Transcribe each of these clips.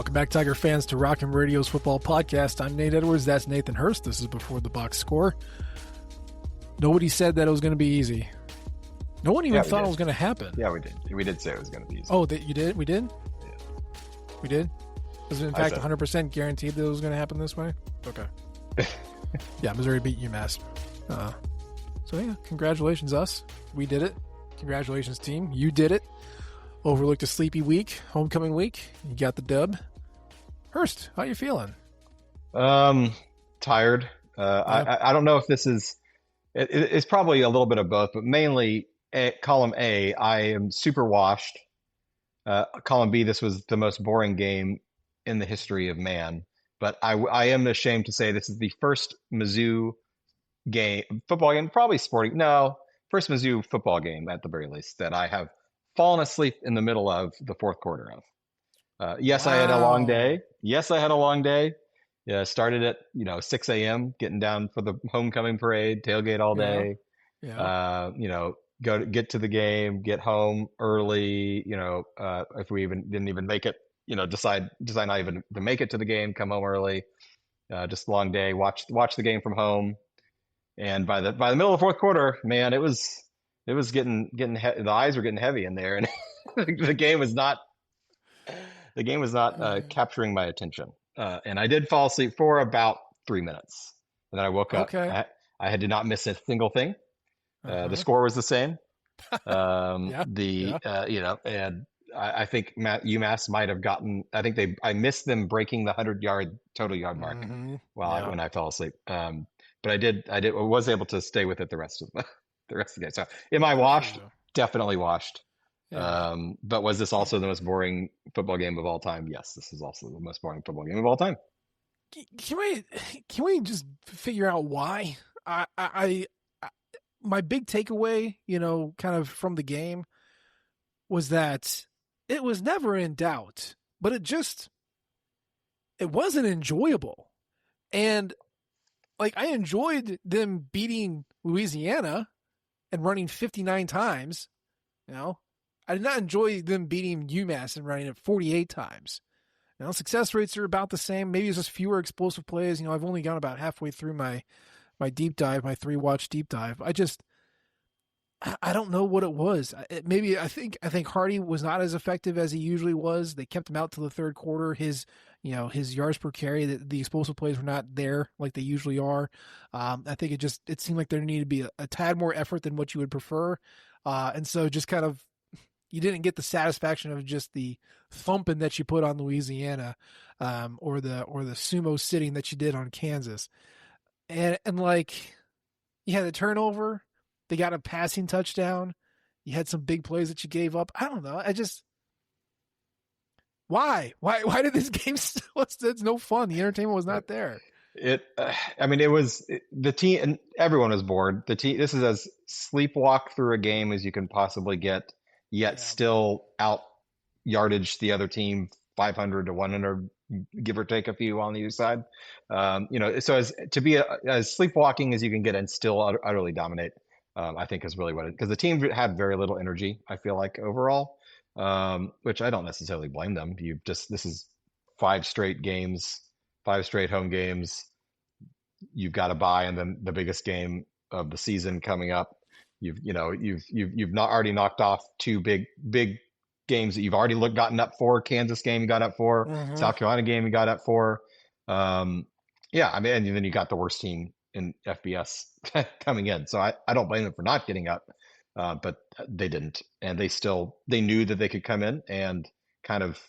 Welcome back, Tiger fans, to Rockin' Radio's football podcast. I'm Nate Edwards. That's Nathan Hurst. This is Before the Box Score. Nobody said that it was going to be easy. No one even thought it was going to happen. Yeah, we did. We did say it was going to be easy. Oh, you did? We did? Yeah. We did? Was it in fact 100% guaranteed that it was going to happen this way? Okay. Yeah, Missouri beat UMass. So, yeah, congratulations, us. We did it. Congratulations, team. You did it. Overlooked a sleepy week, homecoming week. You got the dub. Hurst, how you feeling? Tired. I don't know if this is... It's probably a little bit of both, but mainly column A, I am super washed. Column B, this was the most boring game in the history of man. But I am ashamed to say this is the first Mizzou football game, probably sporting. No, first Mizzou football game at the very least that I have fallen asleep in the middle of the fourth quarter of. Yes, wow. I had a long day. Yeah, started at 6 a.m. getting down for the homecoming parade, tailgate all day. Yeah. Get to the game, get home early. If we didn't even make it, decide not even to make it to the game, come home early. Just a long day. Watch the game from home. And by the middle of the fourth quarter, man, it was getting the eyes were getting heavy in there, and the game was not capturing my attention. And I did fall asleep for about 3 minutes, and then I woke up. Okay. I did not miss a single thing. The score was the same. And I think UMass might have gotten. I missed them breaking the 100-yard total yard mark when I fell asleep. But I was able to stay with it the rest of the day. So am I washed? Definitely washed. Yeah. But was this also the most boring football game of all time? Yes, this is also the most boring football game of all time. Can we just figure out why? My big takeaway, kind of from the game was that it was never in doubt, but it wasn't enjoyable. And I enjoyed them beating Louisiana and running 59 times. I did not enjoy them beating UMass and running it 48 times. Success rates are about the same. Maybe it's just fewer explosive plays. I've only gone about halfway through my deep dive, my 3-watch deep dive. I don't know what it was. I think Hardy was not as effective as he usually was. They kept him out till the third quarter. His yards per carry, the explosive plays were not there like they usually are. I think it seemed like there needed to be a tad more effort than what you would prefer. And so just kind of, you didn't get the satisfaction of just the thumping that you put on Louisiana, or the sumo sitting that you did on Kansas. And you had a turnover. They got a passing touchdown. You had some big plays that you gave up. I don't know. Why did this game it's no fun? The entertainment was not there. It was the team, and everyone was bored. The team, this is as sleepwalk through a game as you can possibly get, yet still out yardage the other team 500 to 100, give or take a few on either side. So as to be as sleepwalking as you can get and still utterly dominate. I think is really because the team had very little energy, I feel like, overall, which I don't necessarily blame them. This is 5 straight games, 5 straight home games. You've got to buy, and then the biggest game of the season coming up. You've not already knocked off 2 big games that you've already gotten up for. Kansas game you got up for, South Carolina game you got up for. And then you got the worst team in FBS coming in. So I don't blame them for not getting up, but they didn't. And they knew that they could come in and kind of,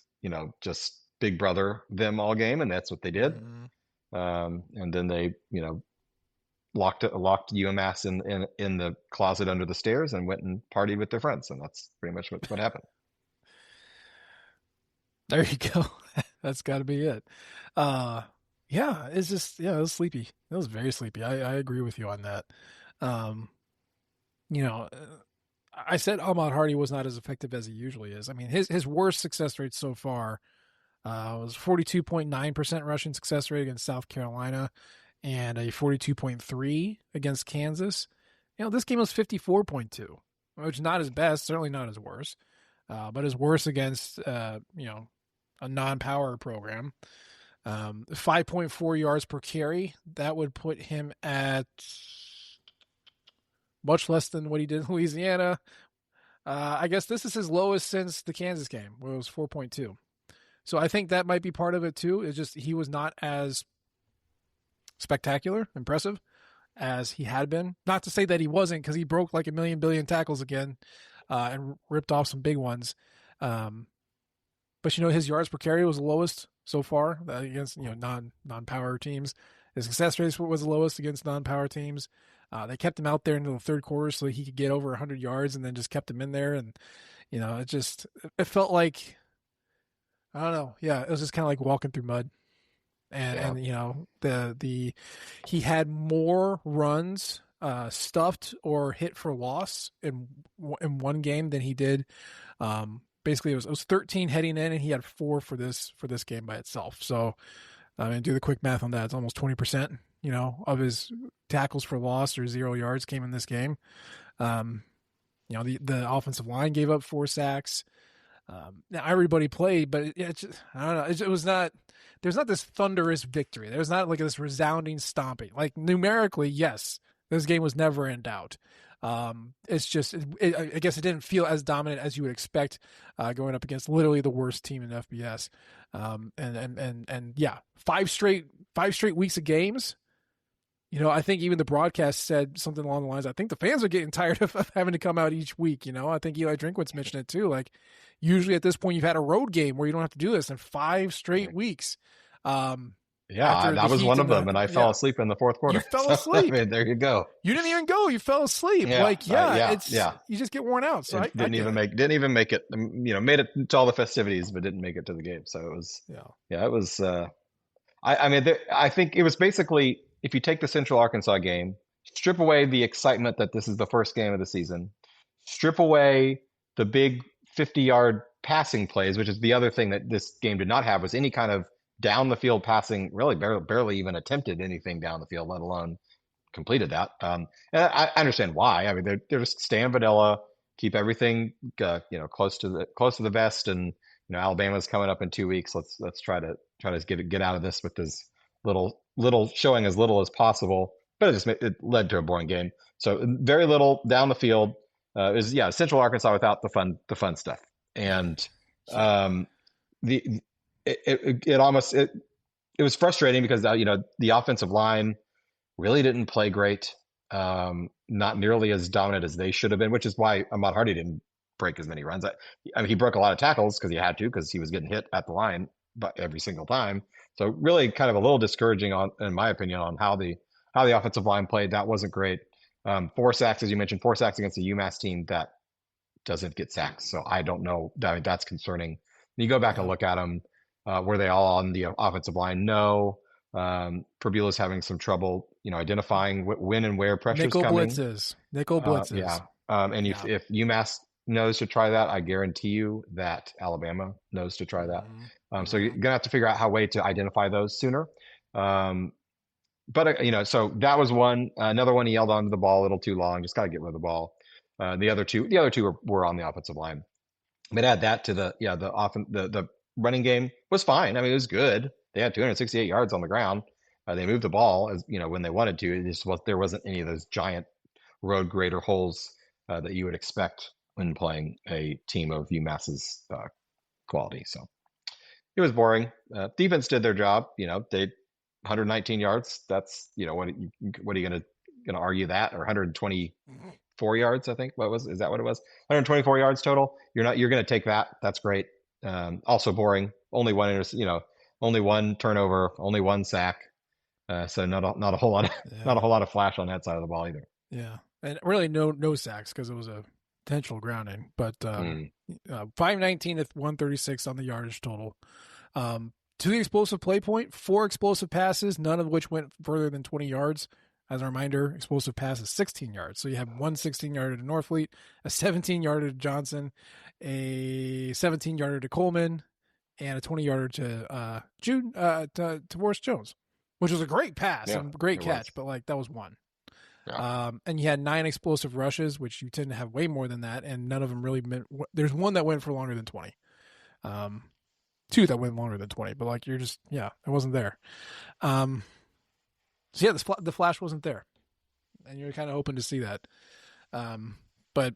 just big brother them all game. And that's what they did. And then they, locked UMass in the closet under the stairs and went and partied with their friends. And that's pretty much what happened. There you go. That's gotta be it. Yeah, it's just, it was sleepy. It was very sleepy. I agree with you on that. I said Ahmad Hardy was not as effective as he usually is. I mean, his worst success rate so far was 42.9% rushing success rate against South Carolina and a 42.3 against Kansas. This game was 54.2, which is not his best, certainly not his worst, but his worst against, a non-power program. 5.4 yards per carry. That would put him at much less than what he did in Louisiana. I guess this is his lowest since the Kansas game, where it was 4.2. So I think that might be part of it too. It's just he was not as spectacular, impressive as he had been. Not to say that he wasn't, because he broke like a billion tackles again and ripped off some big ones. But his yards per carry was the lowest so far against non-power teams. His success rate was the lowest against non-power teams. They kept him out there into the third quarter so he could get over 100 yards, and then just kept him in there. And it felt like, I don't know. Yeah, it was just kind of like walking through mud. And he had more runs stuffed or hit for loss in one game than he did. Basically, it was 13 heading in, and he had 4 for this game by itself. So, do the quick math on that. It's almost 20%. Of his tackles for loss or 0 yards came in this game. The offensive line gave up 4 sacks. Now everybody played, but I don't know. It was not. There's not this thunderous victory. There's not like this resounding stomping. Like numerically, yes, this game was never in doubt. It's just, I guess it didn't feel as dominant as you would expect going up against literally the worst team in FBS. And yeah, 5 straight weeks of games. I think even the broadcast said something along the lines, I think the fans are getting tired of having to come out each week. I think Eli Drinkwitz mentioned it too. Like, usually at this point you've had a road game where you don't have to do this in 5 straight weeks. Yeah, that was one of them, and I fell asleep in the fourth quarter. You fell asleep. There you go. You didn't even go. You fell asleep. Yeah, you just get worn out. So didn't even make it. Made it to all the festivities, but didn't make it to the game. So it was. Yeah, it was. I think it was basically, if you take the Central Arkansas game, strip away the excitement that this is the first game of the season, strip away the big 50-yard passing plays, which is the other thing that this game did not have, was any kind of down the field passing. Really barely even attempted anything down the field, let alone completed that. And I understand why. I mean, they're just staying vanilla, keep everything close to the vest, and Alabama's coming up in 2 weeks. Let's try to get out of this with as little showing as little as possible. But it led to a boring game. So very little down the field. Is Central Arkansas without the fun stuff. And it was frustrating because the offensive line really didn't play great, not nearly as dominant as they should have been, which is why Ahmad Hardy didn't break as many runs. I mean, he broke a lot of tackles because he had to, because he was getting hit at the line every single time. So really kind of a little discouraging in my opinion, on how the offensive line played. That wasn't great. 4 sacks, as you mentioned, 4 sacks against a UMass team that doesn't get sacks. So I don't know. I mean, that's concerning. When you go back and look at them, were they all on the offensive line? No. Perbula's having some trouble, identifying when and where pressure's coming. Nickel blitzes. Yeah. And if UMass knows to try that, I guarantee you that Alabama knows to try that. So you're gonna have to figure out how to identify those sooner. But so that was one. Another one, he held on to the ball a little too long. Just got to get rid of the ball. The other two were on the offensive line. But add that to the running game was fine. I mean, it was good. They had 268 yards on the ground. They moved the ball as when they wanted to. It just there wasn't any of those giant road grader holes that you would expect when playing a team of UMass's quality. So it was boring. Defense did their job. They 119 yards. That's what are you gonna argue that? Or 124 yards, I think. Is that what it was? 124 yards total. You're gonna take that. That's great. Also boring. Only one turnover, only 1 sack. So not a whole lot of flash on that side of the ball either. Yeah, and really no sacks because it was a potential grounding. But 519 at 136 on the yardage total. To the explosive play point, 4 explosive passes, none of which went further than 20 yards. As a reminder, explosive pass is 16 yards. So you have 1 16-yarder to Norfleet, a 17-yarder to Johnson, a 17-yarder to Coleman, and a 20-yarder to Morris Jones, which was a great pass and great catch, but that was one. Yeah. And you had 9 explosive rushes, which you tend to have way more than that, and none of them really there's one that went for longer than 20. two that went longer than 20, but like it wasn't there. So yeah, the flash wasn't there, and you're kind of hoping to see that. But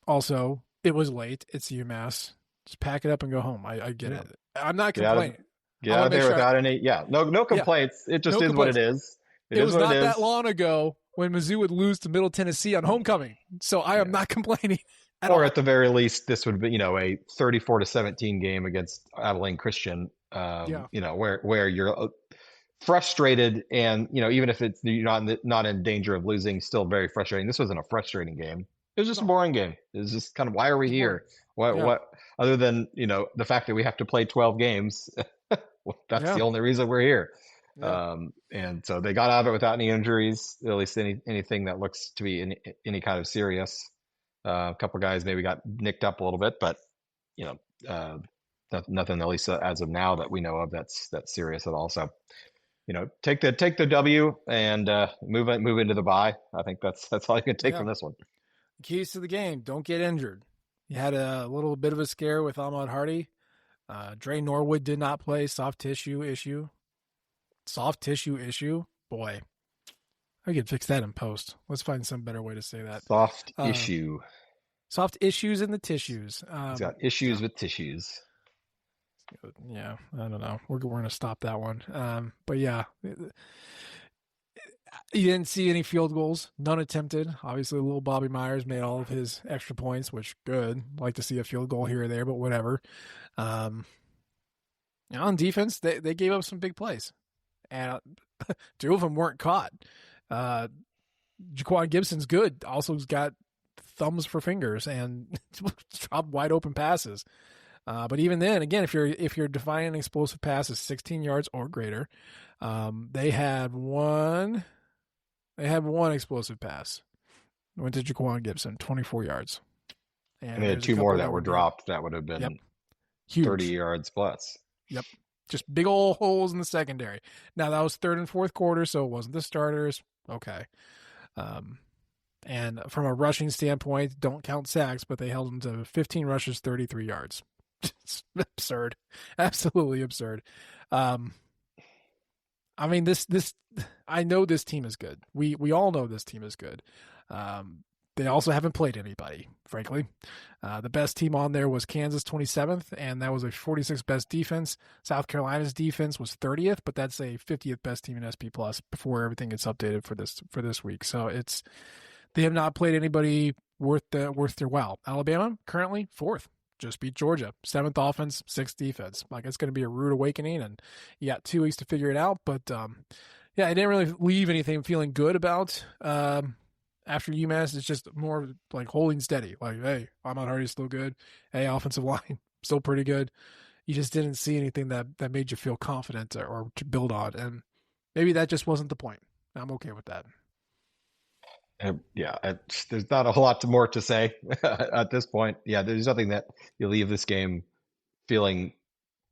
also it was late. It's UMass. Just pack it up and go home. I get it. I'm not complaining. Get out of there without any. Yeah, no complaints. It just is what it is. It was not that long ago when Mizzou would lose to Middle Tennessee on homecoming. So I am not complaining. At the very least, this would be, a 34-17 game against Abilene Christian, where you're frustrated and, even if you're not in danger of losing, still very frustrating. This wasn't a frustrating game. It was just a boring game. It was just kind of, why are we here? What, other than, the fact that we have to play 12 games, that's the only reason we're here. Yeah. And so they got out of it without any injuries, at least anything that looks to be any kind of serious. A couple of guys maybe got nicked up a little bit, but nothing, at least as of now, that we know of that's serious at all. So, take the W and move into the bye. I think that's all you can take from this one. Keys to the game: don't get injured. You had a little bit of a scare with Ahmad Hardy. Dre Norwood did not play. Soft tissue issue. Boy, I could fix that in post. Let's find some better way to say that. Soft issue. Soft issues in the tissues. He's got issues with tissues. Yeah, I don't know. We're going to stop that one. But yeah, you didn't see any field goals. None attempted. Obviously, little Bobby Myers made all of his extra points, which good. Like to see a field goal here or there, but whatever. On defense, they gave up some big plays. And two of them weren't caught. Jaquan Gibson's good. Also, has got thumbs for fingers and dropped wide open passes. But even then, again, if you're defining an explosive pass as 16 yards or greater, they had one explosive pass. It went to Jaquan Gibson, 24 yards. And they had two more that were dropped. That would have been huge. 30 yards plus. Yep. Just big old holes in the secondary. Now, that was third and fourth quarter, so it wasn't the starters. Okay. And from a rushing standpoint, don't count sacks, but they held them to 15 rushes, 33 yards. It's absurd. Absolutely absurd. I mean, I know this team is good. We all know this team is good. They also haven't played anybody, frankly. The best team on there was Kansas 27th, and that was a 46th best defense. South Carolina's defense was 30th, but that's a 50th best team in SP Plus before everything gets updated for this week. So they have not played anybody worth their while. Alabama currently 4th. Just beat Georgia. 7th offense, 6th defense. Like, it's going to be a rude awakening, and you got 2 weeks to figure it out. But I didn't really leave anything feeling good about after UMass. It's just more like holding steady. Like, hey, Ahmad Hardy's still good. Hey, offensive line still pretty good. You just didn't see anything that made you feel confident or to build on, and maybe that just wasn't the point. I'm okay with that. There's not a whole lot more to say at this point. Yeah, there's nothing that you leave this game feeling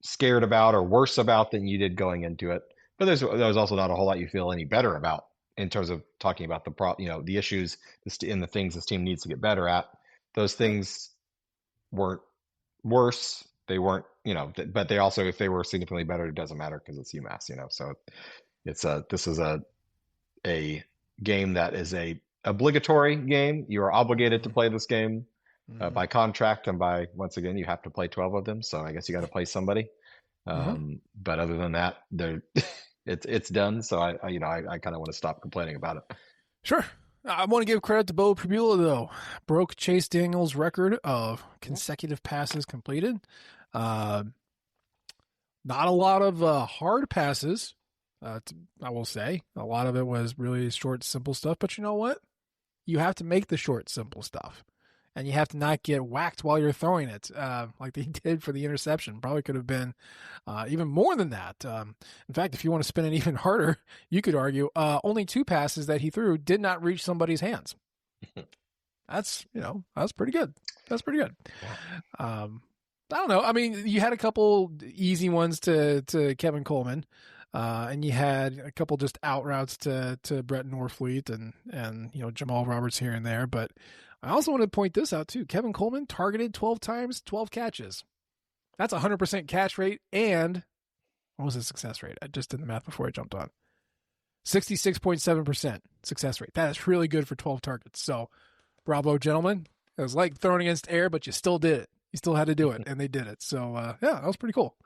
scared about or worse about than you did going into it. But there's also not a whole lot you feel any better about in terms of talking about the issues and the things this team needs to get better at. Those things weren't worse. They weren't, but they also, if they were significantly better, it doesn't matter because it's UMass, So this is a game that is a obligatory game. You are obligated to play this game by contract, and once again, you have to play 12 of them. So I guess you got to play somebody. But other than that, it's done. So I kind of want to stop complaining about it. Sure. I want to give credit to Bo Pribula, though. Broke Chase Daniel's record of consecutive passes completed. Not a lot of hard passes. I will say a lot of it was really short, simple stuff. But you know what? You have to make the short, simple stuff, and you have to not get whacked while you're throwing it, like they did for the interception. Probably could have been even more than that. In fact, if you want to spin it even harder, you could argue only 2 passes that he threw did not reach somebody's hands. That's pretty good. That's pretty good. I don't know. I mean, you had a couple easy ones to Kevin Coleman. And you had a couple just out routes to Brett Norfleet and Jamal Roberts here and there. But I also want to point this out too. Kevin Coleman targeted 12 times, 12 catches. That's 100% catch rate. And what was the success rate? I just did the math before I jumped on. 66.7% success rate. That is really good for 12 targets. So bravo, gentlemen. It was like throwing against air, but you still did it. You still had to do it, and they did it. So, yeah, that was pretty cool.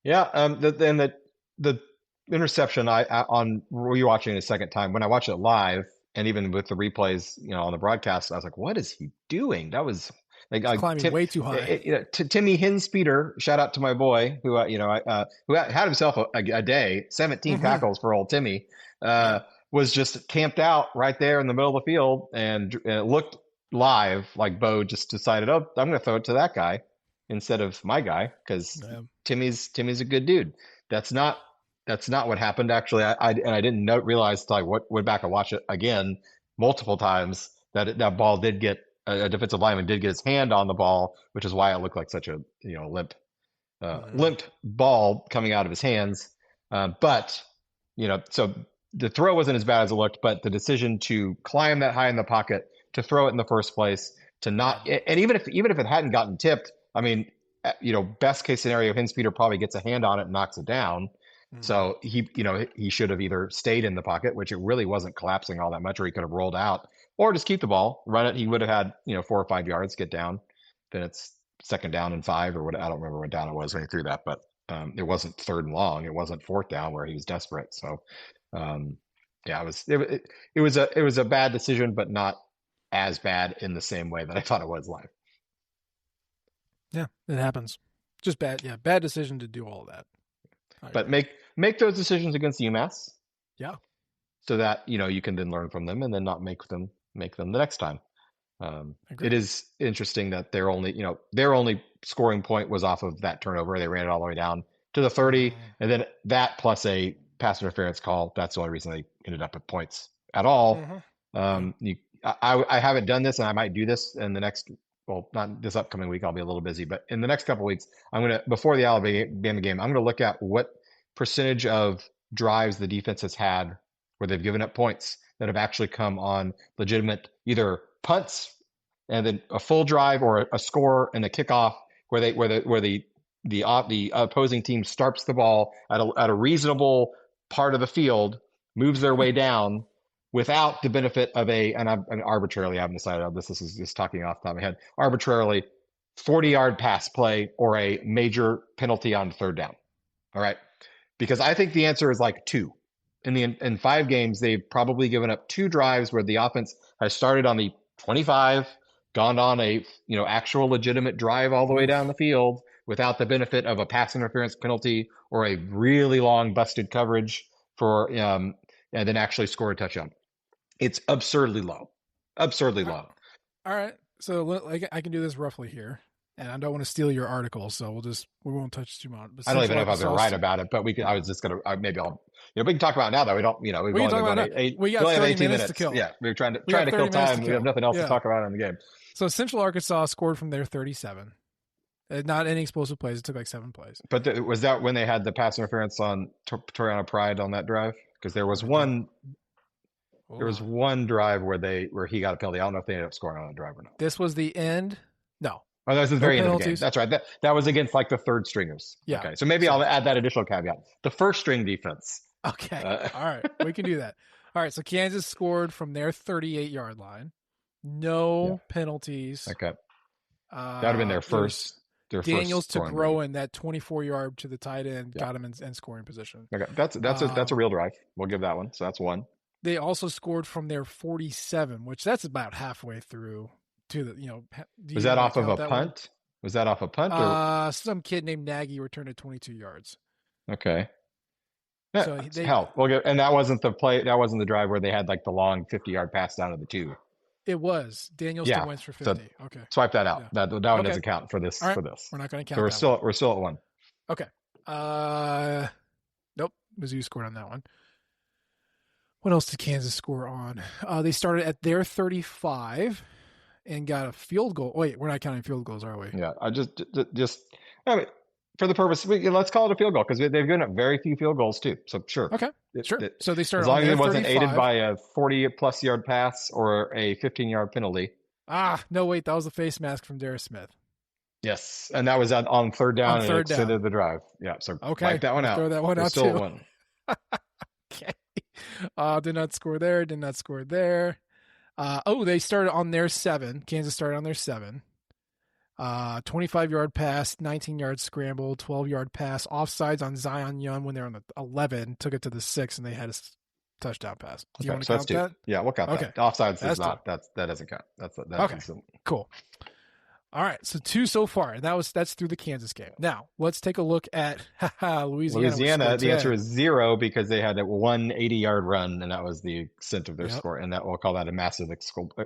Yeah. The interception on rewatching it a second time, when I watched it live and even with the replays, on the broadcast, I was like, what is he doing? That was like climbing way too high. Timmy Hinspeeder, shout out to my boy who who had himself a day, 17 tackles for old Timmy, was just camped out right there in the middle of the field, and it looked live like Bo just decided, oh, I'm going to throw it to that guy instead of my guy because Timmy's a good dude. That's not what happened actually. I didn't realize until I went back and watched it again multiple times that ball did get a defensive lineman did get his hand on the ball, which is why it looked like such a limp ball coming out of his hands. But so the throw wasn't as bad as it looked, but the decision to climb that high in the pocket, to throw it in the first place, to not, and even if it hadn't gotten tipped, I mean, best case scenario, Hinspeeder probably gets a hand on it and knocks it down. So he should have either stayed in the pocket, which it really wasn't collapsing all that much, or he could have rolled out, or just keep the ball, run it. He would have had 4 or 5 yards, get down. Then it's 2nd down and 5 or what. I don't remember what down it was when he threw that, but it wasn't 3rd and long. It wasn't 4th down where he was desperate. So yeah, it was a bad decision, but not as bad in the same way that I thought it was live. Yeah, it happens. Just bad. Yeah, bad decision to do all of that. But make those decisions against UMass. Yeah. So that you can then learn from them and then not make them the next time. It is interesting that their only scoring point was off of that turnover. They ran it all the way down to the 30, and then that plus a pass interference call. That's the only reason they ended up with points at all. I haven't done this, and I might do this in the next. Well, not this upcoming week. I'll be a little busy, but in the next couple of weeks, before the Alabama game, I'm gonna look at what percentage of drives the defense has had where they've given up points that have actually come on legitimate either punts and then a full drive, or a score and a kickoff where the opposing team starts the ball at a reasonable part of the field, moves their way down without the benefit of arbitrarily, I haven't decided on this. This is just talking off the top of my head. Arbitrarily 40-yard pass play or a major penalty on 3rd down. All right. Because I think the answer is like 2. In 5 games, they've probably given up 2 drives where the offense has started on the 25, gone on a actual legitimate drive all the way down the field without the benefit of a pass interference penalty or a really long busted coverage for and then actually score a touchdown. It's absurdly low. Absurdly low. All right. So I can do this roughly here. And I don't want to steal your article, so we won't touch too much. I don't even know if I was right about it, but I was just gonna maybe I'll we can talk about it now though. We don't we've only been we got 30 minutes to kill. Yeah, we're trying to kill time. We have nothing else to talk about in the game. So Central Arkansas scored from their 37. Not any explosive plays. It took like 7 plays. But was that when they had the pass interference on Toriano Pride on that drive? Because there was one. There was one drive where he got a penalty. I don't know if they ended up scoring on that drive or not. This was the end. No. Oh, that was the very end of the game. That's right. That was against like the 3rd stringers. Yeah. Okay. So maybe I'll add that additional caveat. The 1st string defense. Okay. All right. We can do that. All right. So Kansas scored from their 38-yard line. No penalties. Okay. That would have been their first. Daniels to grow in that 24-yard to the tight end, got him in scoring position. Okay. That's a real drive. We'll give that one. So that's 1. They also scored from their 47, which that's about halfway through to the, was that off of a punt? Was that off a punt? Or? Some kid named Nagy returned it 22 yards. Okay. Yeah, so hell, and that wasn't the play. That wasn't the drive where they had like the long 50-yard pass down to the 2. It was Daniels to Wentz for 50. So okay. Swipe that out. Yeah. That one doesn't count for this. Right. For this, we're not going to count. So we're still at 1. Okay. Nope. Mizzou scored on that one. What else did Kansas score on? They started at their 35 and got a field goal. Wait, we're not counting field goals, are we? Yeah, I for the purpose, let's call it a field goal because they've given up very few field goals too. So sure. Okay, sure. So they started as long as it wasn't 35. aided by a 40+ yard pass or a 15-yard penalty. No, wait, that was the face mask from Darius Smith. Yes, and that was on third on down, and it third down. extended the drive. Yeah, so wipe Okay, that one we'll out. throw that one They're out still at too. one. Okay. Did not score there. Did not score there. They started on their 7. Kansas started on their 7. 25-yard pass, 19-yard scramble, 12-yard pass, offsides on Zion Young when they're on the 11, took it to the 6, and they had a touchdown pass. Do you Okay, want to so that's count 2. that? Yeah, we'll count Okay. that. Offsides does That's 2. not. That doesn't count. That Okay. is Cool. All right, so 2 so far. That's through the Kansas game. Now let's take a look at Louisiana. Louisiana. The answer is 0 because they had a 180-yard run, and that was the extent of their score. And that we'll call that a massive.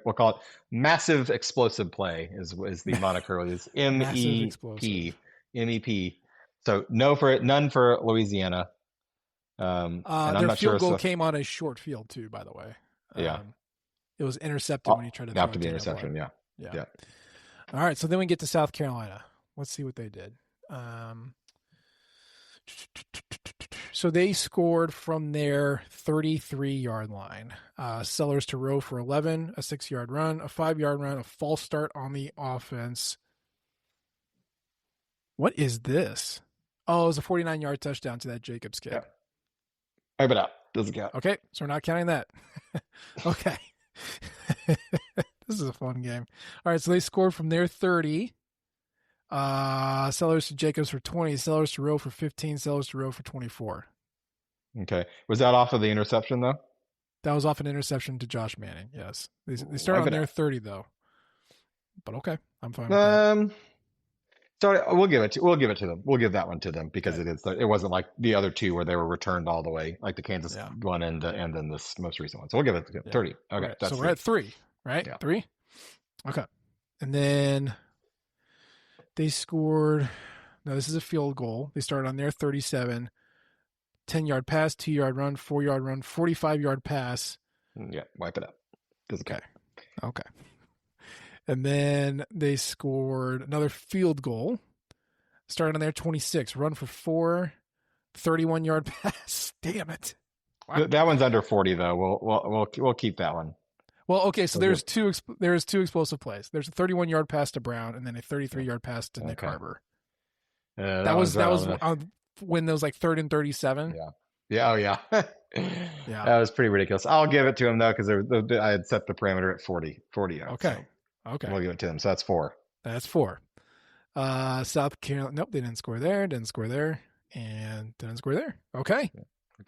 We'll call it massive explosive play. Is the moniker is MEP. MEP. So none for Louisiana. And I'm their not field sure. goal came on a short field too, by the way. Yeah, it was intercepted when he tried to throw it after the interception. Yeah. All right, so then we get to South Carolina. Let's see what they did. So they scored from their 33-yard line. Sellers to Rowe for 11, a 6-yard run, a 5-yard run, a false start on the offense. What is this? Oh, it was a 49-yard touchdown to that Jacobs kid. Yeah. Wipe it out. Doesn't count. Okay, so we're not counting that. Okay. This is a fun game. All right, so they scored from their 30. Sellers to Jacobs for 20. Sellers to Rowe for 15. Sellers to Rowe for 24. Okay. Was that off of the interception, though? That was off an interception to Josh Manning, yes. They started on their 30, though. But okay, I'm fine with that. Sorry, we'll give it to them. We'll give that one to them because it wasn't like the other 2 where they were returned all the way, like the Kansas one and then this most recent one. So we'll give it to 30. Okay, right. So we're at 3, right? Yeah. 3. Okay, and then they scored. No, this is a field goal. They started on their 37. 10-yard pass, 2-yard run, 4-yard run, 45-yard pass. Yeah, wipe it up. Doesn't count. Okay. And then they scored another field goal. Started on their 26. Run for 4. 31-yard pass. Damn it. Wow. That one's under 40 though. We'll keep that one. Well, okay, so there's two explosive plays. There's a 31-yard pass to Brown and then a 33-yard pass to Nick Harbor. That was when there was like 3rd and 37. Yeah. Oh yeah. Yeah. That was pretty ridiculous. I'll give it to him though because I had set the parameter at 40 yards. Okay. So. Okay. We'll give it to them. So that's 4. That's 4. South Carolina. Nope, they didn't score there. Didn't score there. And didn't score there. Okay.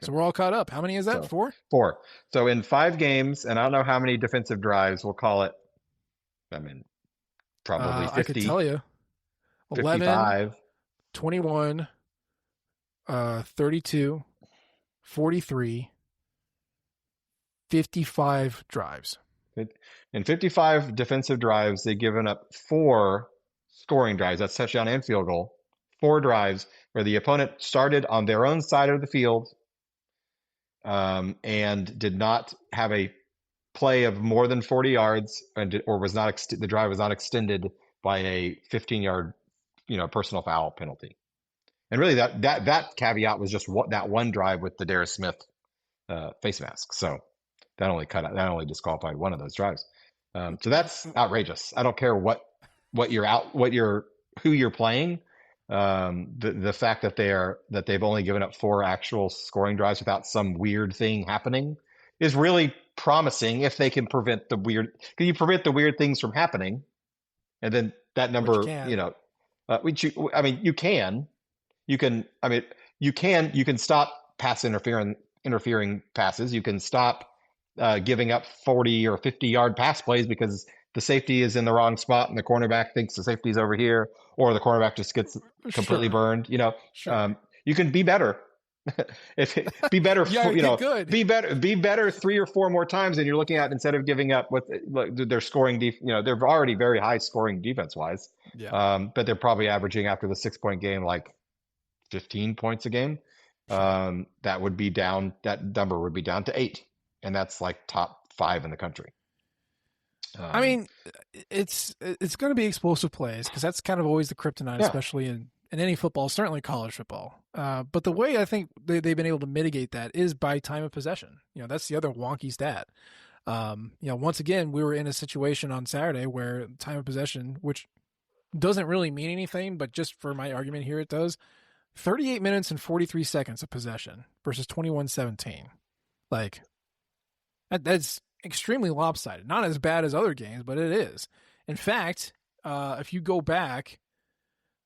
So we're all caught up. How many is that? 4? 4. So in 5 games, and I don't know how many defensive drives, we'll call it, probably 50. I could tell you. 11, 55. 21, 32, 43, 55 drives. In 55 defensive drives, they've given up 4 scoring drives. That's touchdown and field goal. 4 drives where the opponent started on their own side of the field and did not have a play of more than 40 yards or was not the drive was not extended by a 15-yard personal foul penalty. And really that caveat was just that one drive with the Darius Smith face mask. So that only disqualified one of those drives. So that's outrageous. I don't care who you're playing. The fact that they've only given up 4 actual scoring drives without some weird thing happening is really promising if they can prevent the weird. Can you prevent the weird things from happening? And then that number, you can stop pass interfering passes. You can stop giving up 40 or 50-yard pass plays because the safety is in the wrong spot and the cornerback thinks the safety's over here, or the cornerback just gets completely burned. You can be better. Be better, be better 3 or 4 more times than you're looking at instead of giving up what they're scoring. They're already very high scoring defense wise. Yeah. But they're probably averaging after the 6-point game like 15 points a game. That number would be down to 8, and that's like top 5 in the country. It's going to be explosive plays because that's kind of always the kryptonite, especially in any football, certainly college football. But the way I think they've been able to mitigate that is by time of possession. That's the other wonky stat. Once again, we were in a situation on Saturday where time of possession, which doesn't really mean anything, but just for my argument here, it does. 38 minutes and 43 seconds of possession versus 21-17. Like, that's extremely lopsided. Not as bad as other games, but it is. In fact, if you go back,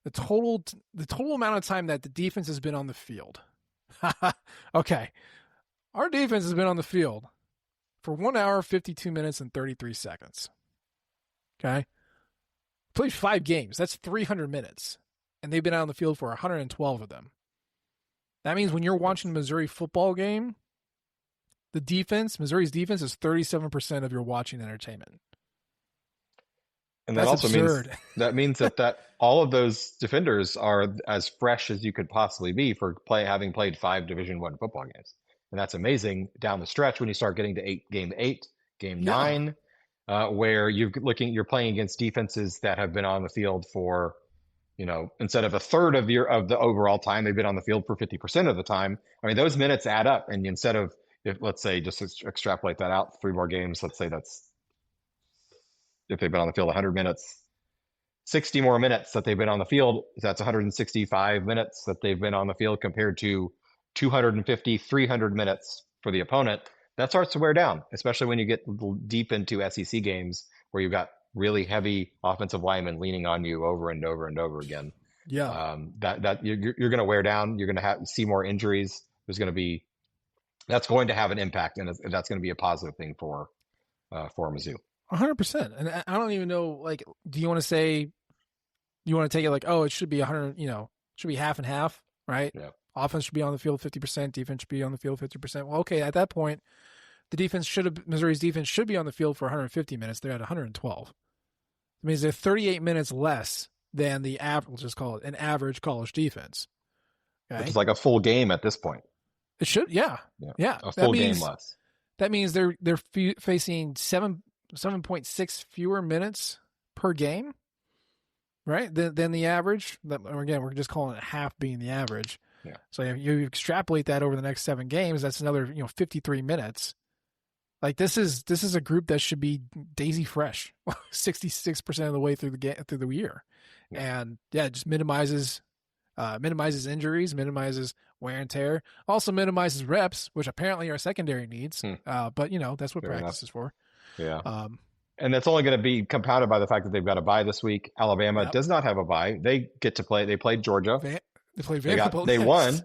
the total amount of time that the defense has been on the field. Okay. Our defense has been on the field for 1 hour, 52 minutes, and 33 seconds. Okay. Played 5 games. That's 300 minutes. And they've been out on the field for 112 of them. That means when you're watching a Missouri football game, Missouri's defense is 37% of your watching entertainment. And that That's also absurd. means that all of those defenders are as fresh as you could possibly be for having played 5 Division I football games. And that's amazing down the stretch when you start getting to game 8, game 9, where you're playing against defenses that have been on the field for, instead of a third of the overall time, they've been on the field for 50% of the time. I mean, those minutes add up. And instead of, let's say, just extrapolate that out, 3 more games, let's say that's, if they've been on the field 100 minutes, 60 more minutes that they've been on the field, that's 165 minutes that they've been on the field compared to 250, 300 minutes for the opponent. That starts to wear down, especially when you get deep into SEC games where you've got really heavy offensive linemen leaning on you over and over and over again. Yeah. That you're going to wear down. You're going to see more injuries. That's going to have an impact, and that's going to be a positive thing for Mizzou. 100%. And I don't even know, like, do you want to take it like, oh, it should be 100, should be half and half, right? Yeah. Offense should be on the field 50%, defense should be on the field 50%. Well, okay, at that point, Missouri's defense should be on the field for 150 minutes. They're at 112. It means they're 38 minutes less than the average, let's just call it an average college defense. Okay? Which is like a full game at this point. It should, yeah. A full game less. That means they're facing 7.6 fewer minutes per game, right? Than the average. Again, we're just calling it half being the average. Yeah. So if you extrapolate that over the next 7 games, that's another 53 minutes. Like this is a group that should be daisy fresh, 66% of the way through the year, and it just minimizes injuries, minimizes wear and tear, also minimizes reps, which apparently are secondary needs. But that's what practice is for. Yeah. And that's only going to be compounded by the fact that they've got a bye this week. Alabama does not have a bye. They get to play. They played Georgia. They played Vanderbilt. They won.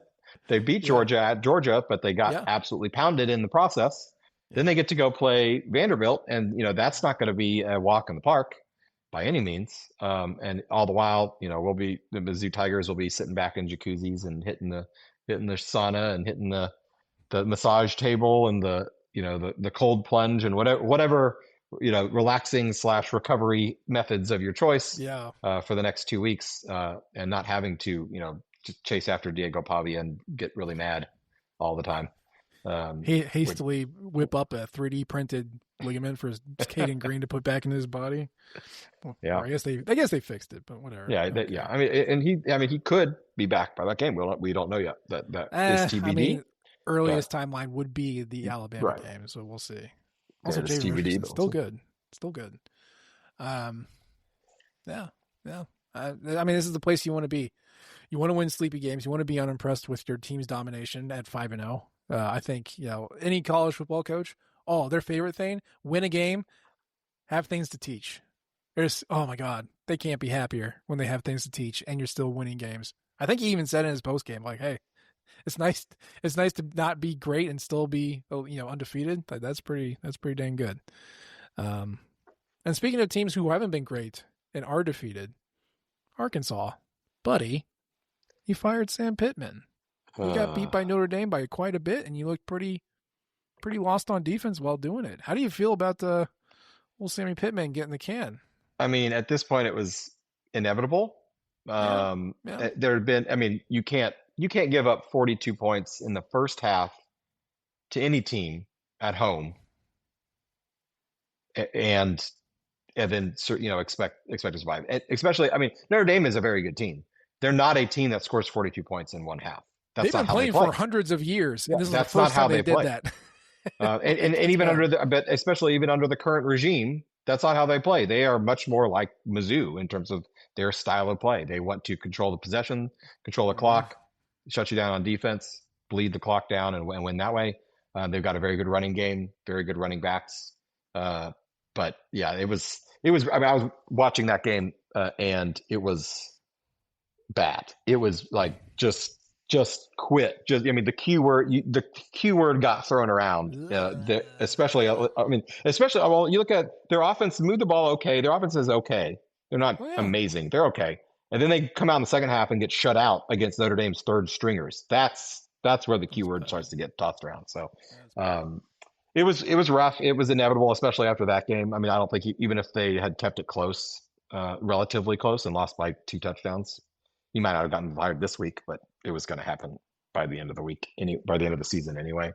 They beat Georgia at Georgia, but they got absolutely pounded in the process. Then they get to go play Vanderbilt, and that's not going to be a walk in the park by any means. And all the while, the Mizzou Tigers will be sitting back in jacuzzis and hitting the sauna and hitting the massage table and the cold plunge and whatever relaxing / recovery methods of your choice. For the next 2 weeks, and not having to just chase after Diego Pavia and get really mad all the time. He hastily whip up a 3D printed ligament for Caden Green to put back into his body. Well, I guess they fixed it, but whatever. I mean, he could be back by that game. We don't know yet. That is TBD. I mean, earliest timeline would be the Alabama game, so we'll see. Also, Jay TBD, still good. I mean, this is the place you want to be. You want to win sleepy games. You want to be unimpressed with your team's domination at 5-0. I think, any college football coach, their favorite thing, win a game, have things to teach. Oh my God, they can't be happier when they have things to teach and you're still winning games. I think he even said in his post game, like, hey, it's nice to not be great and still be, undefeated. That's pretty dang good. And speaking of teams who haven't been great and are defeated, Arkansas, buddy, you fired Sam Pittman. You got beat by Notre Dame by quite a bit, and you looked pretty lost on defense while doing it. How do you feel about the old Sammy Pittman getting the can? I mean, at this point, it was inevitable. There had been. I mean, you can't give up 42 points in the first half to any team at home, and then expect to survive. Especially, I mean, Notre Dame is a very good team. They're not a team that scores 42 points in one half. They've been playing for hundreds of years, and this is the first time they did that. And even but especially even under the current regime, That's not how they play. They are much more like Mizzou in terms of their style of play. They want to control the possession, control the Mm-hmm. clock, shut you down on defense, bleed the clock down, and win that way. They've got a very good running game, very good running backs. But yeah, it was. I mean, I was watching that game, and it was bad. It was like just quit. Just I mean, the keyword got thrown around. Especially I mean, especially well, you look at their offense, move the ball okay. Their offense is okay. They're not Oh yeah. amazing. They're okay. And then they come out in the second half and get shut out against Notre Dame's third stringers. That's where the That's keyword bad. starts to get tossed around. So That's bad. um, it was rough. It was inevitable, especially after that game. I mean, I don't think even if they had kept it close, relatively close, and lost by 2 touchdowns, he might not have gotten fired this week, but it was going to happen by the end of the week, by the end of the season anyway.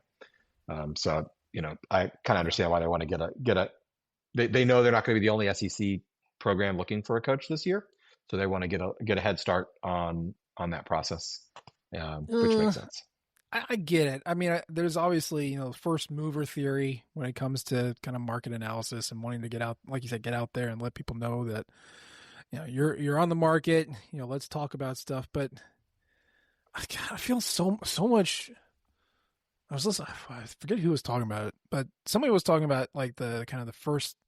So I kind of Yeah. understand why they want to get a. They know they're not going to be the only SEC program looking for a coach this year, so they want to get a head start on that process, which makes sense. I get it. I mean, there's obviously, first mover theory when it comes to kind of market analysis and wanting to get out, like you said, get out there and let people know that, you're on the market, let's talk about stuff. But I feel so much. I was listening, I forget who was talking about it, but somebody was talking about like the kind of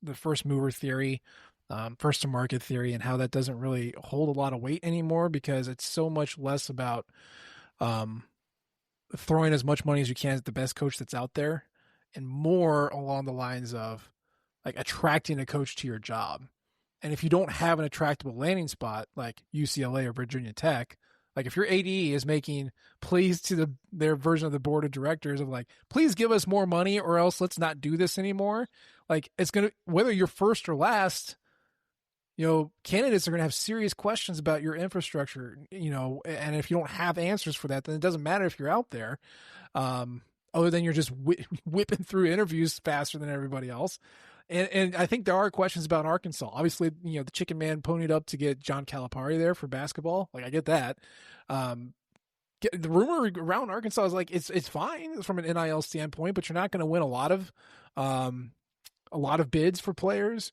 the first mover theory, first to market theory, and how that doesn't really hold a lot of weight anymore because it's so much less about, um, throwing as much money as you can at the best coach that's out there and more along the lines of like attracting a coach to your job. And if you don't have an attractable landing spot like UCLA or Virginia Tech, like if your AD is making pleas to their version of the board of directors of like, please give us more money or else let's not do this anymore. Like it's going to, whether you're first or last, candidates are going to have serious questions about your infrastructure, and if you don't have answers for that, then it doesn't matter if you're out there. Other than you're just whipping through interviews faster than everybody else. And I think there are questions about Arkansas. Obviously, the Chicken Man ponied up to get John Calipari there for basketball. Like I get that. The rumor around Arkansas is like it's fine from an NIL standpoint, but you're not going to win a lot of bids for players.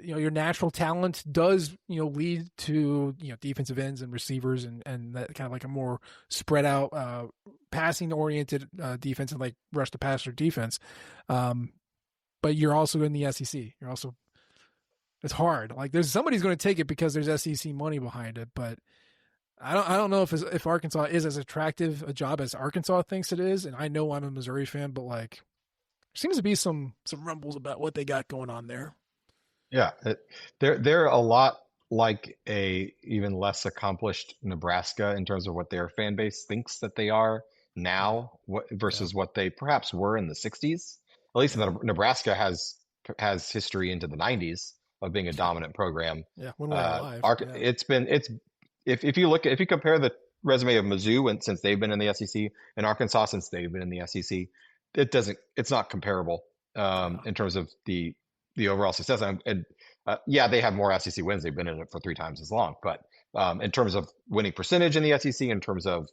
Your natural talent does, lead to, defensive ends and receivers and that kind of like a more spread out, passing oriented defense and like rush the passer defense. But you're also in the SEC. It's hard. Like there's somebody's going to take it because there's SEC money behind it, but I don't know if Arkansas is as attractive a job as Arkansas thinks it is. And I know I'm a Missouri fan, but like there seems to be some rumbles about what they got going on there. Yeah, they're a lot like a even less accomplished Nebraska in terms of what their fan base thinks that they are now, Yeah. versus what they perhaps were in the '60s. At least Yeah. Nebraska has history into the '90s of being a dominant program. Yeah. When we're alive. Yeah. It's if you compare the resume of Mizzou since they've been in the SEC and Arkansas since they've been in the SEC, it's not comparable Yeah. in terms of the overall success. And yeah, they have more SEC wins. They've been in it for 3 times as long. But in terms of winning percentage in the SEC, in terms of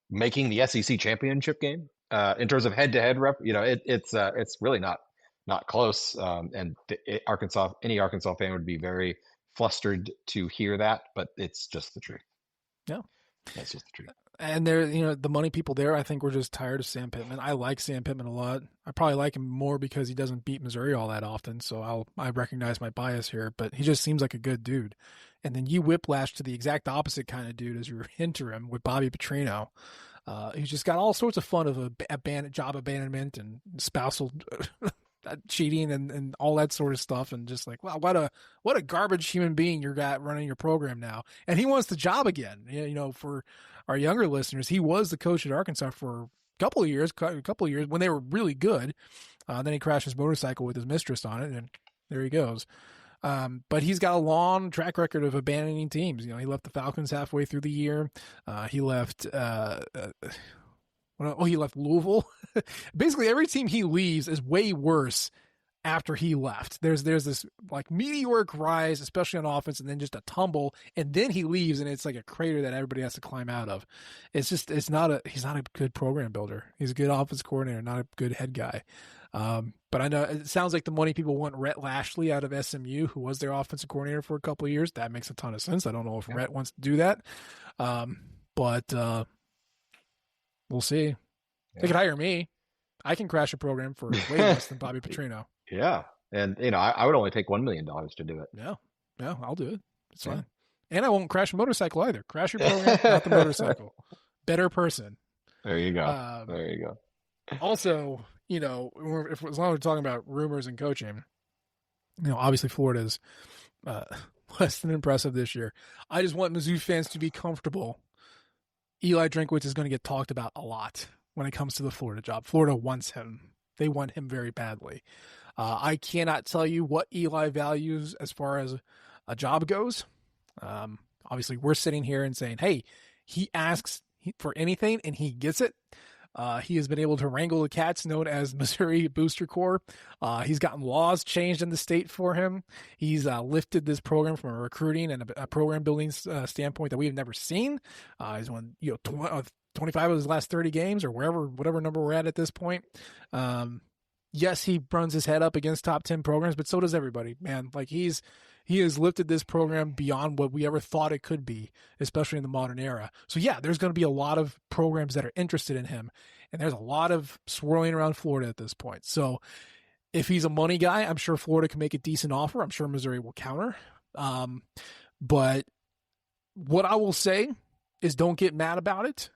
making the SEC championship game, in terms of head-to-head rep, it's really not close. And any Arkansas fan would be very flustered to hear that, but it's just the truth. Yeah. That's just the truth. And they're, the money people there, I think we're just tired of Sam Pittman. I like Sam Pittman a lot. I probably like him more because he doesn't beat Missouri all that often. So I recognize my bias here, but he just seems like a good dude. And then you whiplash to the exact opposite kind of dude as your interim with Bobby Petrino. He's just got all sorts of fun of job abandonment and spousal cheating and all that sort of stuff, and just like, wow, what a garbage human being you're got running your program now. And he wants the job again. For our younger listeners, he was the coach at Arkansas for a couple of years when they were really good. Then he crashed his motorcycle with his mistress on it, and there he goes. But he's got a long track record of abandoning teams. He left the Falcons halfway through the year. He left. He left Louisville. Basically, every team he leaves is way worse after he left. There's this like meteoric rise, especially on offense, and then just a tumble, and then he leaves, and it's like a crater that everybody has to climb out of. He's not a good program builder. He's a good offense coordinator, not a good head guy. But I know it sounds like the money people want Rhett Lashley out of SMU, who was their offensive coordinator for a couple of years. That makes a ton of sense. I don't know if Yeah. Rhett wants to do that, but we'll see. They could hire me. I can crash a program for way less than Bobby Petrino. Yeah. And, I would only take $1 million to do it. Yeah, yeah, I'll do it. It's Yeah. fine. And I won't crash a motorcycle either. Crash your program, not the motorcycle. Better person. There you go. Um, There you go. Also, as long as we're talking about rumors and coaching, obviously Florida's uh, less than impressive this year. I just want Mizzou fans to be comfortable. Eli Drinkwitz is going to get talked about a lot when it comes to the Florida job. Florida wants him. They want him very badly. I cannot tell you what Eli values as far as a job goes. Obviously, we're sitting here and saying, hey, he asks for anything and he gets it. He has been able to wrangle the cats known as Missouri Booster Corps. He's gotten laws changed in the state for him. He's lifted this program from a recruiting and a program building standpoint that we've never seen. He's won 25 of his last 30 games or whatever number we're at this point. Yes, he runs his head up against top 10 programs, but so does everybody, man. Like he has lifted this program beyond what we ever thought it could be, especially in the modern era. So yeah, there's going to be a lot of programs that are interested in him, and there's a lot of swirling around Florida at this point. So if he's a money guy, I'm sure Florida can make a decent offer. I'm sure Missouri will counter. But what I will say is don't get mad about it.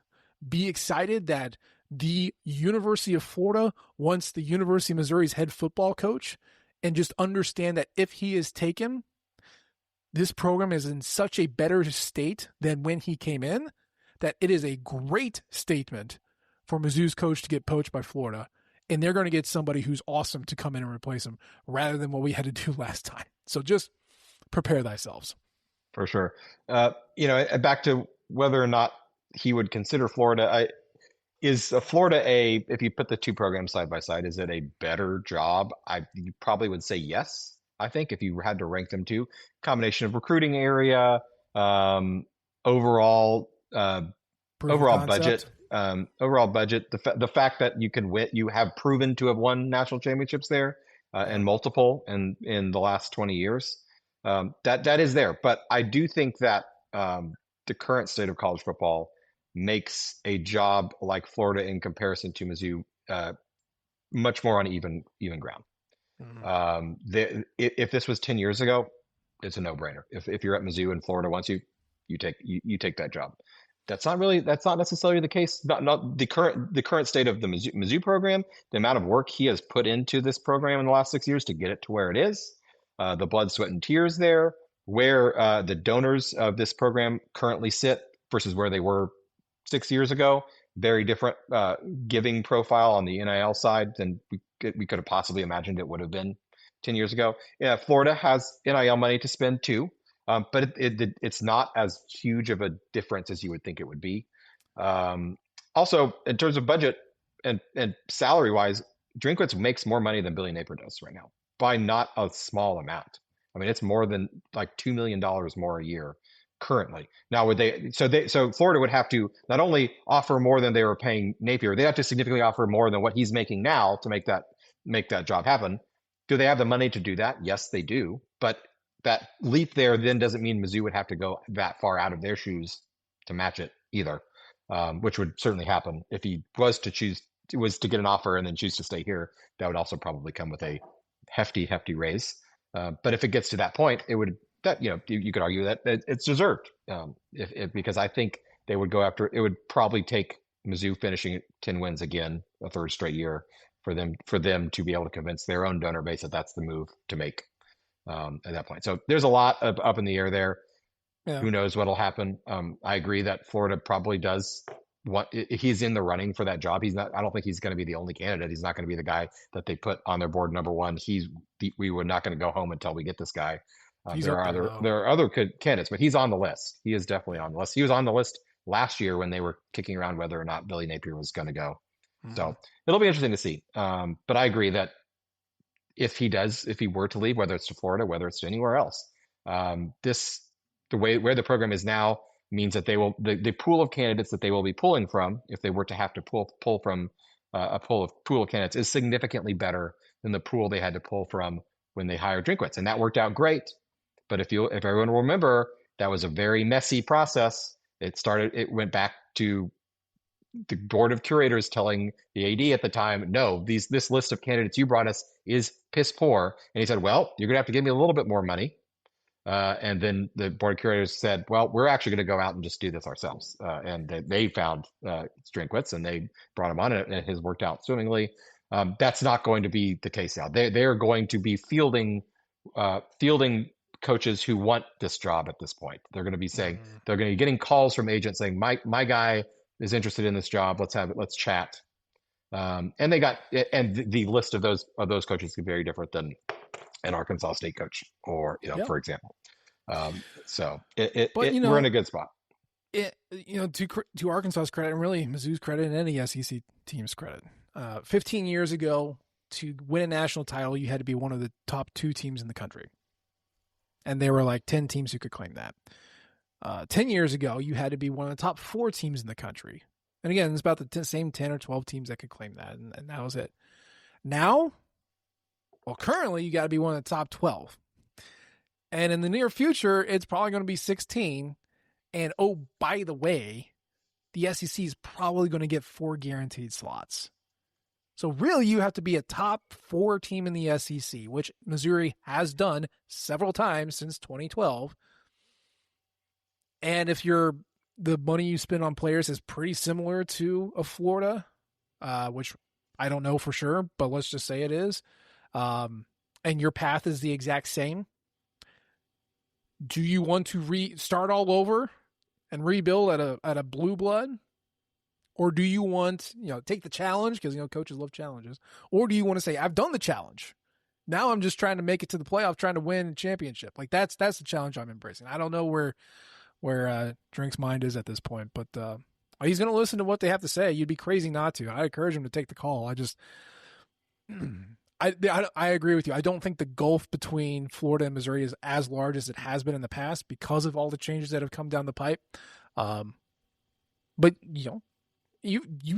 Be excited that the University of Florida wants the University of Missouri's head football coach, and just understand that if he is taken, this program is in such a better state than when he came in, that it is a great statement for Mizzou's coach to get poached by Florida. And they're going to get somebody who's awesome to come in and replace him rather than what we had to do last time. So just prepare thyselves. For sure. Back to whether or not he would consider Florida. Is Florida if you put the two programs side by side, is it a better job? You probably would say yes. I think if you had to rank them two, combination of recruiting area, overall budget, the fact that you can win, you have proven to have won national championships there, and multiple in the last 20 years. That is there, but I do think that the current state of college football makes a job like Florida in comparison to Mizzou much more on even ground. Mm-hmm. If this was 10 years ago, it's a no-brainer. If you're at Mizzou and Florida wants you, you take that job. That's not necessarily the case. Not the current state of the Mizzou program, the amount of work he has put into this program in the last 6 years to get it to where it is, the blood, sweat, and tears there, where the donors of this program currently sit versus where they were 6 years ago. Very different giving profile on the NIL side than we could have possibly imagined it would have been 10 years ago. Yeah, Florida has NIL money to spend too, but it's not as huge of a difference as you would think it would be. Also, in terms of budget and salary wise, Drinkwitz makes more money than Billy Napier does right now by not a small amount. I mean, it's more than like $2 million more a year currently. Now, so Florida would have to not only offer more than they were paying Napier, they have to significantly offer more than what he's making now to make that job happen. Do they have the money to do that? Yes, they do. But that leap there then doesn't mean Mizzou would have to go that far out of their shoes to match it either, which would certainly happen if he was to get an offer and then choose to stay here. That would also probably come with a hefty raise. But if it gets to that point, it would. That you could argue that it's deserved, because I think they would go after. It would probably take Mizzou finishing 10 wins again, a third straight year, for them to be able to convince their own donor base that that's the move to make at that point. So there's a lot of up in the air there. Yeah. Who knows what'll happen? I agree that Florida probably does want. He's in the running for that job. He's not. I don't think he's going to be the only candidate. He's not going to be the guy that they put on their board number one. We were not going to go home until we get this guy. There are other candidates, but he's on the list. He is definitely on the list. He was on the list last year when they were kicking around whether or not Billy Napier was going to go. Mm-hmm. So it'll be interesting to see. But I agree that if he were to leave, whether it's to Florida, whether it's to anywhere else, the way where the program is now means that they will the pool of candidates that they will be pulling from, if they were to have to pull from a pool of candidates is significantly better than the pool they had to pull from when they hired Drinkwitz, and that worked out great. But if everyone will remember, that was a very messy process. It went back to the board of curators telling the AD at the time, no, this list of candidates you brought us is piss poor. And he said, well, you're going to have to give me a little bit more money. And then the board of curators said, well, we're actually going to go out and just do this ourselves. And they found Drinkwitz and they brought him on, and it has worked out swimmingly. That's not going to be the case now. They're going to be fielding coaches who want this job at this point. They're going to be saying, they're going to be getting calls from agents saying, my guy is interested in this job. Let's chat. And the list of those coaches is very different than an Arkansas State coach, or for example. So we're in a good spot. To Arkansas's credit, and really Mizzou's credit, and any SEC team's credit, 15 years ago, to win a national title, you had to be one of the top 2 teams in the country, and there were like 10 teams who could claim that. 10 years ago, you had to be one of the top 4 teams in the country. And again, it's about the same 10 or 12 teams that could claim that, and that was it. Now, currently, you got to be one of the top 12. And in the near future, it's probably going to be 16. And, oh, by the way, the SEC is probably going to get 4 guaranteed slots. So really, you have to be a top 4 team in the SEC, which Missouri has done several times since 2012. And if the money you spend on players is pretty similar to a Florida, which I don't know for sure, but let's just say it is, and your path is the exact same, do you want to start all over and rebuild at a blue blood? Or do you want, take the challenge, because, coaches love challenges, or do you want to say, I've done the challenge. Now I'm just trying to make it to the playoff, trying to win a championship. Like that's the challenge I'm embracing. I don't know where Drink's mind is at this point, but he's going to listen to what they have to say. You'd be crazy not to. I encourage him to take the call. I agree with you. I don't think the gulf between Florida and Missouri is as large as it has been in the past because of all the changes that have come down the pipe. But you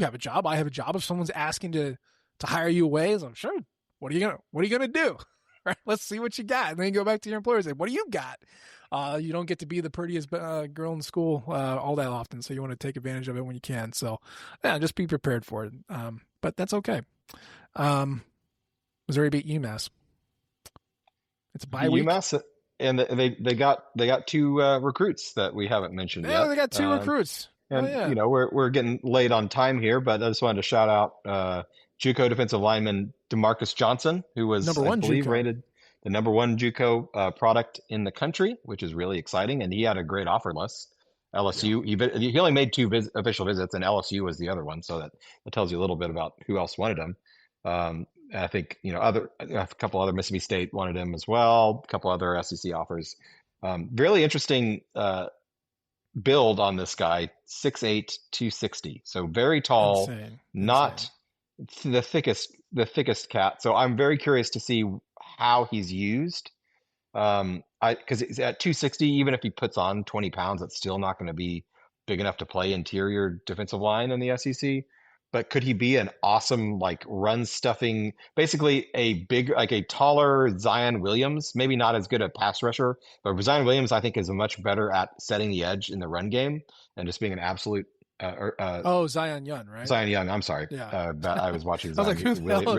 have a job. I have a job. If someone's asking to hire you away, I'm sure. What are you gonna do? Right? Let's see what you got, and then you go back to your employer and say, "What do you got?" You don't get to be the prettiest girl in school all that often, so you want to take advantage of it when you can. So, yeah, just be prepared for it. But that's okay. Missouri beat UMass. It's a bye week. UMass, and they got 2 recruits that we haven't mentioned yet. Yeah, they got 2 recruits. And we're getting late on time here, but I just wanted to shout out JUCO defensive lineman DeMarcus Johnson, who was, I believe, rated the number 1 JUCO product in the country, which is really exciting. And he had a great offer list. LSU, he only made 2 official visits, and LSU was the other one. So that tells you a little bit about who else wanted him. I think a couple other, Mississippi State wanted him as well. A couple other SEC offers. Really interesting build on this guy, 6'8", 260. So very tall, not the thickest cat. So I'm very curious to see how he's used. Because at 260, even if he puts on 20 pounds, it's still not going to be big enough to play interior defensive line in the SEC. But could he be an awesome, run stuffing, basically a taller Zion Williams, maybe not as good a pass rusher, but Zion Williams, I think, is much better at setting the edge in the run game and just being an absolute. Zion Young, right? Zion Young. I'm sorry. Yeah. I was watching Zion,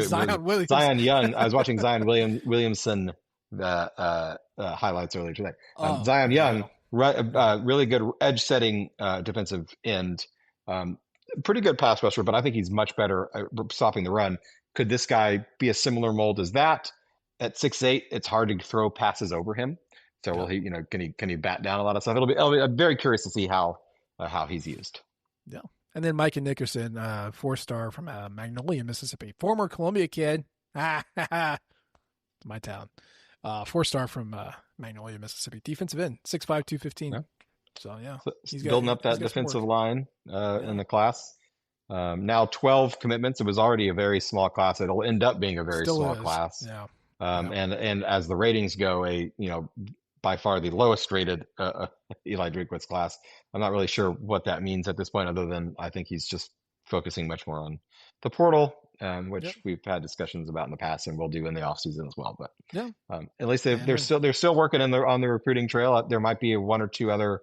Zion Williams. Zion Young. I was watching Zion Williamson highlights earlier today. Zion Young, really good edge setting defensive end. Pretty good pass rusher, but I think he's much better at stopping the run. Could this guy be a similar mold as that? At 6'8", it's hard to throw passes over him. So will he? Can he bat down a lot of stuff? I'm very curious to see how he's used. Yeah, and then Micah Nickerson, 4-star from Magnolia, Mississippi, former Columbia kid. My town. 4-star from Magnolia, Mississippi, defensive end, 6'5", 215. Yeah. So, he's building up that defensive line in the class. Now 12 commitments. It was already a very small class. It'll end up being a very small class. Yeah. And as the ratings go, by far the lowest rated Eli Drinkwitz class. I'm not really sure what that means at this point, other than I think he's just focusing much more on the portal, which Yep. we've had discussions about in the past and we'll do in the off season as well. But Yeah. at least they're still working on the recruiting trail. There might be one or two other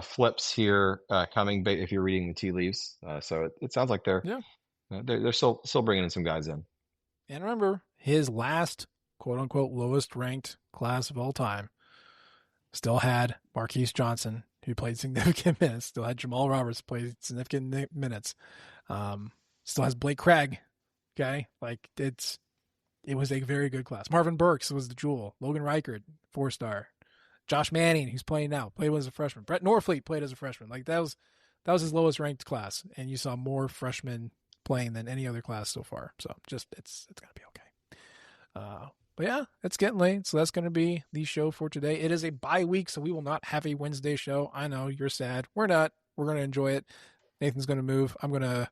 flips here coming, but if you're reading the tea leaves, so it sounds like they're still bringing in some guys in. And remember, his last quote unquote lowest ranked class of all time still had Marquise Johnson, who played significant minutes. Still had Jamal Roberts played significant minutes. Still has Blake Craig. Okay, like it was a very good class. Marvin Burks was the jewel. Logan Reichert, 4-star. Josh Manning, who's playing now, played as a freshman. Brett Norfleet played as a freshman. Like that was his lowest ranked class, and you saw more freshmen playing than any other class so far. So just it's gonna be okay. But yeah, it's getting late, so that's gonna be the show for today. It is a bye week, so we will not have a Wednesday show. I know you're sad. We're not. We're gonna enjoy it. Nathan's gonna move. I'm gonna,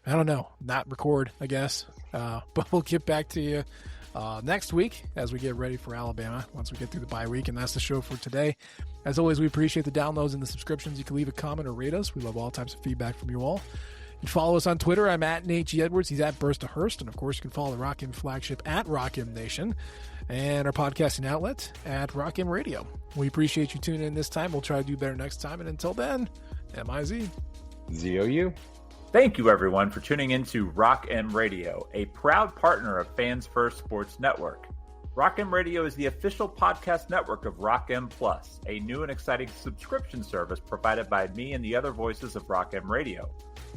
I don't know, not record, I guess. But we'll get back to you next week as we get ready for Alabama once we get through the bye week. And that's the show for today. As always, we appreciate the downloads and the subscriptions. You can leave a comment or rate us. We love all types of feedback from you all. You can follow us on Twitter. I'm at Nate G. Edwards. He's at Burst to Hurst. And of course, you can follow the Rock M flagship at Rock M Nation and our podcasting outlet at Rock M Radio. We appreciate you tuning in this time. We'll try to do better next time. And until then, M-I-Z. Z-O-U. Thank you, everyone, for tuning in to Rock M Radio, a proud partner of Fans First Sports Network. Rock M Radio is the official podcast network of Rock M Plus, a new and exciting subscription service provided by me and the other voices of Rock M Radio.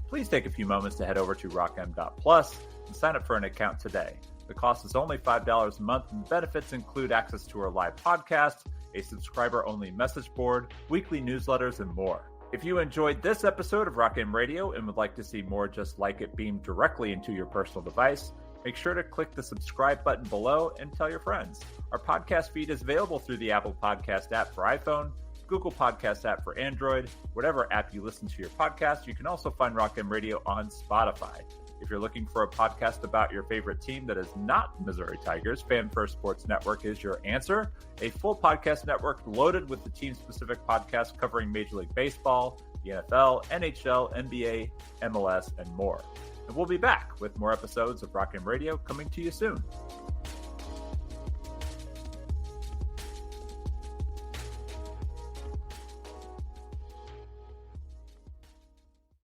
Please take a few moments to head over to rockm.plus and sign up for an account today. The cost is only $5 a month, and benefits include access to our live podcast, a subscriber-only message board, weekly newsletters, and more. If you enjoyed this episode of Rock M Radio and would like to see more just like it beamed directly into your personal device, make sure to click the subscribe button below and tell your friends. Our podcast feed is available through the Apple Podcast app for iPhone, Google Podcast app for Android, whatever app you listen to your podcast. You can also find Rock M Radio on Spotify. If you're looking for a podcast about your favorite team that is not Missouri Tigers, Fan First Sports Network is your answer. A full podcast network loaded with the team-specific podcasts covering Major League Baseball, the NFL, NHL, NBA, MLS, and more. And we'll be back with more episodes of Rock M Radio coming to you soon.